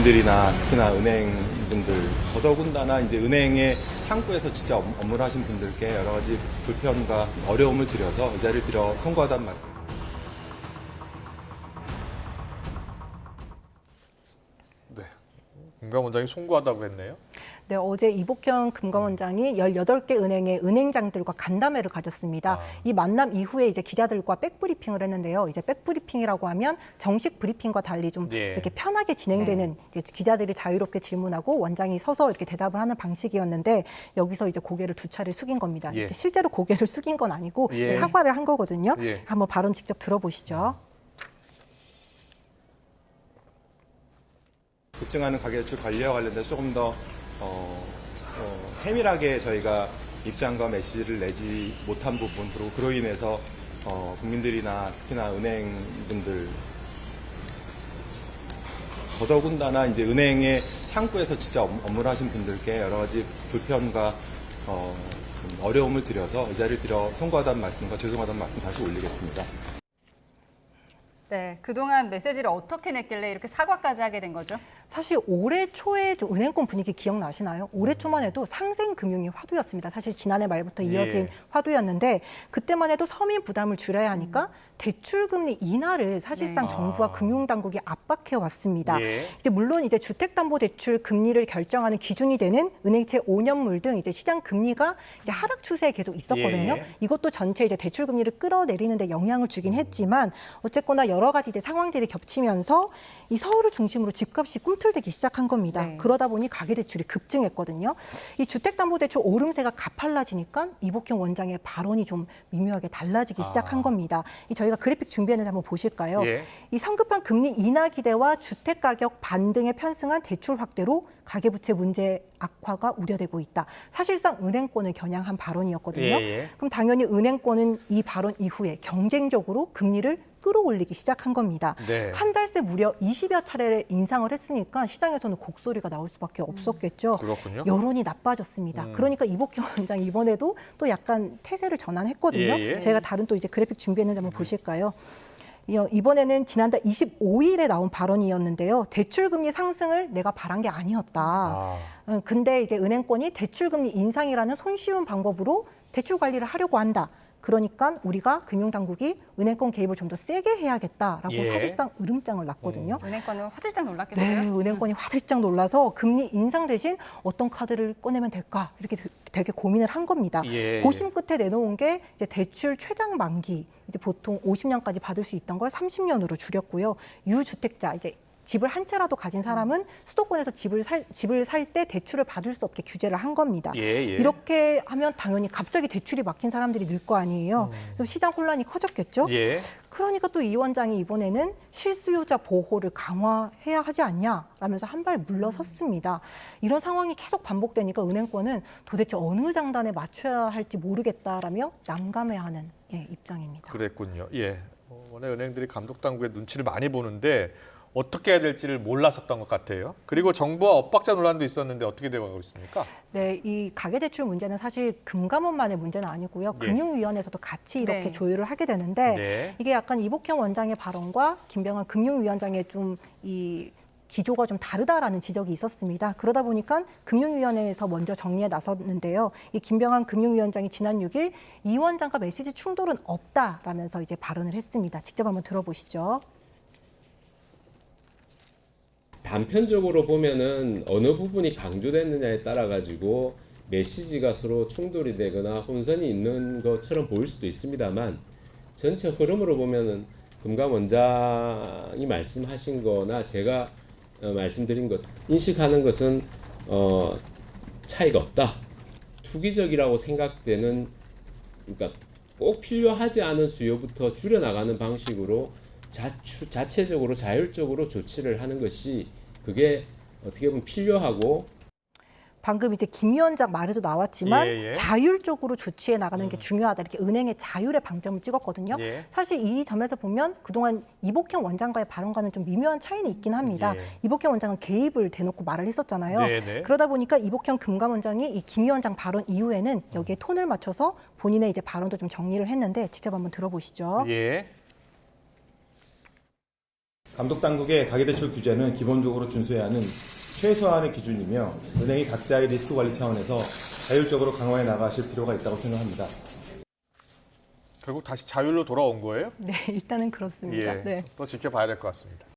국민들이나 특히나 은행분들, 더더군다나 이제 은행의 창구에서 직접 업무를 하신 분들께 여러 가지 불편과 어려움을 드려서 이 자리를 빌어 송구하다는 말씀. 네, 금감원장이 송구하다고 했네요. 네, 어제 이복현 금감원장이 18개 은행의 은행장들과 간담회를 가졌습니다. 이 만남 이후에 이제 기자들과 백브리핑을 했는데요. 이제 백브리핑이라고 하면 정식 브리핑과 달리 좀 이렇게 편하게 진행되는 이제 기자들이 자유롭게 질문하고 원장이 서서 이렇게 대답을 하는 방식이었는데 여기서 이제 고개를 두 차례 숙인 겁니다. 이렇게 실제로 고개를 숙인 건 아니고 사과를 한 거거든요. 한번 발언 직접 들어보시죠. 급증하는 가계대출 관리와 관련돼서 조금 더 세밀하게 저희가 입장과 메시지를 내지 못한 부분, 그리고 그로 인해서 국민들이나 특히나 은행분들, 더더군다나 이제 은행의 창구에서 직접 업무를 하신 분들께 여러 가지 불편과 어려움을 드려서 이 자리를 빌어 송구하다는 말씀과 죄송하다는 말씀 다시 올리겠습니다. 네, 그동안 메시지를 어떻게 냈길래 이렇게 사과까지 하게 된 거죠? 사실 올해 초에 좀 은행권 분위기 기억나시나요? 올해 초만 해도 상생 금융이 화두였습니다. 사실 지난해 말부터 이어진 화두였는데 그때만 해도 서민 부담을 줄여야 하니까 대출금리 인하를 사실상 정부와 금융당국이 압박해 왔습니다. 이제 물론 이제 주택담보대출 금리를 결정하는 기준이 되는 은행채 5년물 등 이제 시장 금리가 이제 하락 추세에 계속 있었거든요. 이것도 전체 이제 대출금리를 끌어내리는데 영향을 주긴 했지만 어쨌거나 여러 가지 이제 상황들이 겹치면서 이 서울을 중심으로 집값이 꿈틀대기 시작한 겁니다. 그러다 보니 가계대출이 급증했거든요. 이 주택담보대출 오름세가 가팔라지니까 이복현 원장의 발언이 좀 미묘하게 달라지기 시작한 겁니다. 저희가 그래픽 준비했는데 한번 보실까요? 이 성급한 금리 인하 기대와 주택가격 반등에 편승한 대출 확대로 가계부채 문제 악화가 우려되고 있다. 사실상 은행권을 겨냥한 발언이었거든요. 그럼 당연히 은행권은 이 발언 이후에 경쟁적으로 금리를 끌어올리기 시작한 겁니다. 한 달 새 무려 20여 차례 인상을 했으니까 시장에서는 곡소리가 나올 수밖에 없었겠죠. 그렇군요. 여론이 나빠졌습니다. 그러니까 이복현 원장 이번에도 또 약간 태세를 전환했거든요. 저희가 다른 또 이제 그래픽 준비했는데 한번 보실까요? 이번에는 지난달 25일에 나온 발언이었는데요. 대출금리 상승을 내가 바란 게 아니었다. 근데 이제 은행권이 대출금리 인상이라는 손쉬운 방법으로 대출 관리를 하려고 한다. 그러니까 우리가 금융당국이 은행권 개입을 좀 더 세게 해야겠다라고 사실상 으름장을 놨거든요. 은행권은 화들짝 놀랐겠어요? 네, 은행권이 화들짝 놀라서 금리 인상 대신 어떤 카드를 꺼내면 될까 이렇게 되게 고민을 한 겁니다. 고심 끝에 내놓은 게 이제 대출 최장 만기 이제 보통 50년까지 받을 수 있던 걸 30년으로 줄였고요. 유주택자 이제 집을 한 채라도 가진 사람은 수도권에서 집을 살 때 대출을 받을 수 없게 규제를 한 겁니다. 이렇게 하면 당연히 갑자기 대출이 막힌 사람들이 늘 거 아니에요. 그래서 시장 혼란이 커졌겠죠. 그러니까 또 이 원장이 이번에는 실수요자 보호를 강화해야 하지 않냐라면서 한 발 물러섰습니다. 이런 상황이 계속 반복되니까 은행권은 도대체 어느 장단에 맞춰야 할지 모르겠다라며 난감해하는 입장입니다. 그랬군요. 원래 은행들이 감독당국의 눈치를 많이 보는데 어떻게 해야 될지를 몰랐었던 것 같아요. 그리고 정부와 엇박자 논란도 있었는데 어떻게 되어가고 있습니까? 네, 이 가계대출 문제는 사실 금감원만의 문제는 아니고요. 금융위원회에서도 같이 이렇게 조율을 하게 되는데 이게 약간 이복현 원장의 발언과 김병환 금융위원장의 좀 이 기조가 좀 다르다라는 지적이 있었습니다. 그러다 보니까 금융위원회에서 먼저 정리에 나섰는데요. 이 김병환 금융위원장이 지난 6일 이 원장과 메시지 충돌은 없다라면서 이제 발언을 했습니다. 직접 한번 들어보시죠. 단편적으로 보면은 어느 부분이 강조됐느냐에 따라 가지고 메시지가 서로 충돌이 되거나 혼선이 있는 것처럼 보일 수도 있습니다만 전체 흐름으로 보면은 금감원장이 말씀하신 거나 제가 말씀드린 것 인식하는 것은 차이가 없다. 투기적이라고 생각되는 그러니까 꼭 필요하지 않은 수요부터 줄여나가는 방식으로 자체적으로 자율적으로 조치를 하는 것이 그게 어떻게 보면 필요하고 방금 이제 김 위원장 말에도 나왔지만 자율적으로 조치해 나가는 게 중요하다. 이렇게 은행의 자율의 방점을 찍었거든요. 사실 이 점에서 보면 그동안 이복현 원장과의 발언과는 좀 미묘한 차이는 있긴 합니다. 이복현 원장은 개입을 대놓고 말을 했었잖아요. 그러다 보니까 이복현 금감원장이 이 김 위원장 발언 이후에는 여기에 톤을 맞춰서 본인의 이제 발언도 좀 정리를 했는데 직접 한번 들어보시죠. 감독당국의 가계대출 규제는 기본적으로 준수해야 하는 최소한의 기준이며 은행이 각자의 리스크 관리 차원에서 자율적으로 강화해 나가실 필요가 있다고 생각합니다. 결국 다시 자율로 돌아온 거예요? 네, 일단은 그렇습니다. 예. 네. 또 지켜봐야 될 것 같습니다.